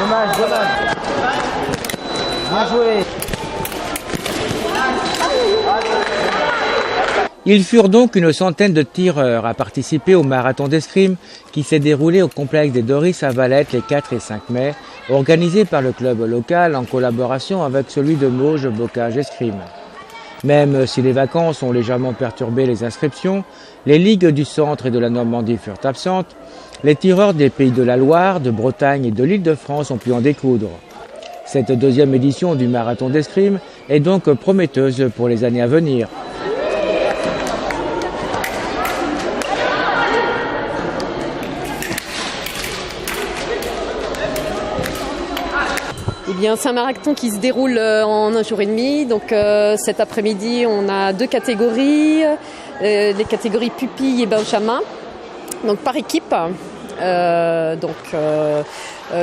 Dommage. Bien joué. Ils furent donc une centaine de tireurs à participer au marathon d'escrime qui s'est déroulé au complexe des Doris à Valette les 4 et 5 mai, organisé par le club local en collaboration avec celui de Mauges Bocage Escrime. Même si les vacances ont légèrement perturbé les inscriptions, les ligues du centre et de la Normandie furent absentes, les tireurs des pays de la Loire, de Bretagne et de l'Île-de-France ont pu en découdre. Cette deuxième édition du marathon d'escrime est donc prometteuse pour les années à venir. Eh bien, c'est un marathon qui se déroule en 1 jour et demi. Donc cet après-midi, on a 2 catégories, les catégories pupilles et benjamin. Donc par équipe,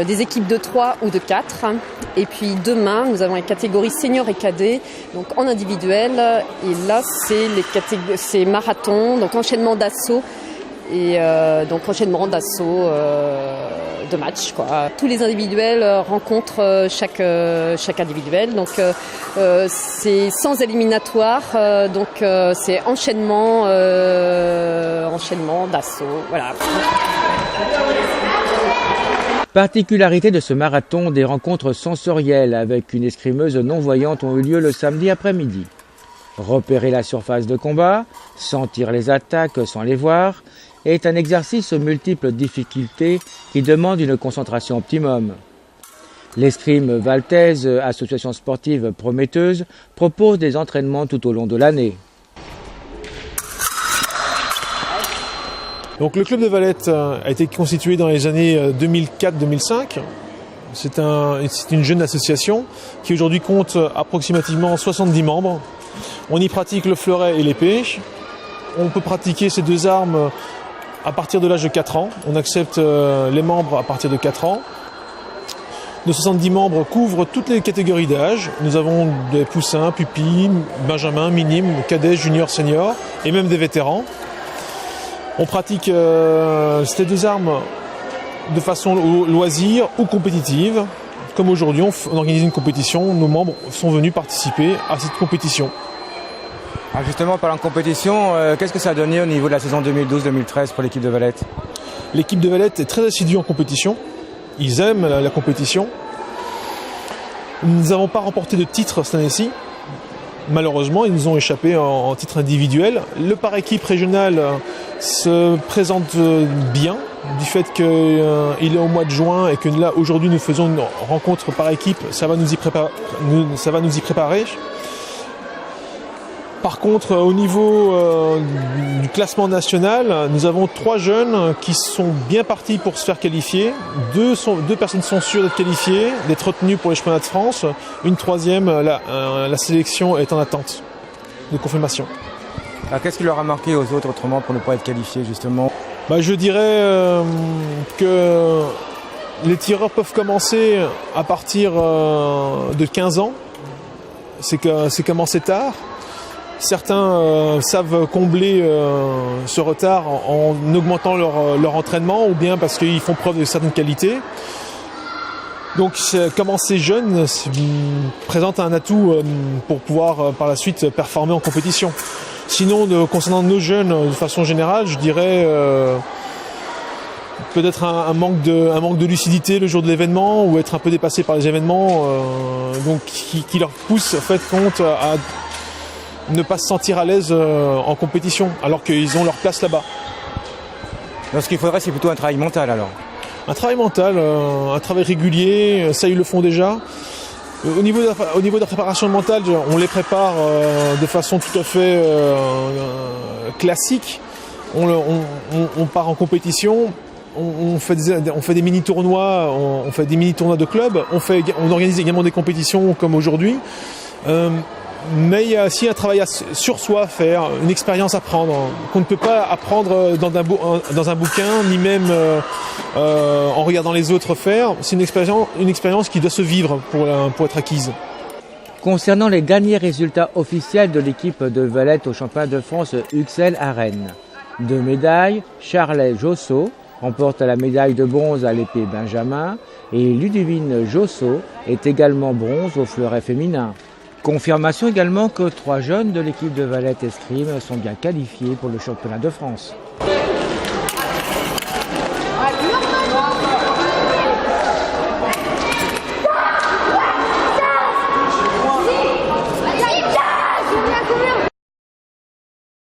des équipes de 3 ou de 4. Et puis demain, nous avons les catégories seniors et cadets, donc en individuel. Et là, c'est marathon, donc enchaînement d'assaut. Et donc enchaînement d'assaut de match, quoi. Tous les individuels rencontrent chaque individuel, donc c'est sans éliminatoire, donc c'est enchaînement d'assaut, voilà. Particularité de ce marathon, des rencontres sensorielles avec une escrimeuse non-voyante ont eu lieu le samedi après-midi. Repérer la surface de combat, sentir les attaques sans les voir, est un exercice aux multiples difficultés qui demande une concentration optimum. L'escrime valtaise, association sportive prometteuse, propose des entraînements tout au long de l'année. Donc le club de Valette a été constitué dans les années 2004-2005. C'est une jeune association qui aujourd'hui compte approximativement 70 membres. On y pratique le fleuret et l'épée. On peut pratiquer ces deux armes à partir de l'âge de 4 ans. On accepte les membres à partir de 4 ans. Nos 70 membres couvrent toutes les catégories d'âge. Nous avons des poussins, pupilles, benjamins, minimes, cadets, juniors, seniors et même des vétérans. On pratique ces deux armes de façon loisir ou compétitive. Comme aujourd'hui, on organise une compétition. Nos membres sont venus participer à cette compétition. Alors justement, parlant de compétition, qu'est-ce que ça a donné au niveau de la saison 2012-2013 pour l'équipe de Valette ? L'équipe de Valette est très assidue en compétition. Ils aiment la compétition. Nous n'avons pas remporté de titre cette année-ci. Malheureusement, ils nous ont échappé en titre individuel. Le par équipe régional se présente bien du fait qu'il est au mois de juin et que là, aujourd'hui, nous faisons une rencontre par équipe. Ça va nous y préparer. Par contre, au niveau du classement national, nous avons 3 jeunes qui sont bien partis pour se faire qualifier. 2 personnes sont sûres d'être qualifiées, d'être retenues pour les championnats de France. Une troisième, la sélection est en attente de confirmation. Alors, qu'est-ce qui leur a marqué aux autres autrement pour ne pas être qualifiés justement ? Je dirais que les tireurs peuvent commencer à partir de 15 ans. C'est commencé tard. Certains savent combler ce retard en augmentant leur entraînement ou bien parce qu'ils font preuve de certaines qualités. Donc commencer jeune présente un atout pour pouvoir par la suite performer en compétition. Sinon, concernant nos jeunes de façon générale, je dirais peut-être un manque de lucidité le jour de l'événement ou être un peu dépassé par les événements donc qui leur pousse en fait compte à ne pas se sentir à l'aise en compétition, alors qu'ils ont leur place là-bas. Donc ce qu'il faudrait, c'est plutôt un travail mental alors ? Un travail mental, un travail régulier, ça ils le font déjà. Au niveau de la préparation mentale, on les prépare de façon tout à fait classique. On part en compétition, on fait des mini-tournois, on fait des mini-tournois de club, on organise également des compétitions comme aujourd'hui. Mais il y a aussi un travail sur soi à faire, une expérience à prendre, qu'on ne peut pas apprendre dans un bouquin, ni même en regardant les autres faire. C'est une expérience qui doit se vivre pour être acquise. Concernant les derniers résultats officiels de l'équipe de Valette au championnat de France UXL à Rennes, 2 médailles, Charlet Josso, remporte la médaille de bronze à l'épée Benjamin et Ludivine Josso est également bronze au fleuret féminin. Confirmation également que 3 jeunes de l'équipe de Valette Escrime sont bien qualifiés pour le championnat de France.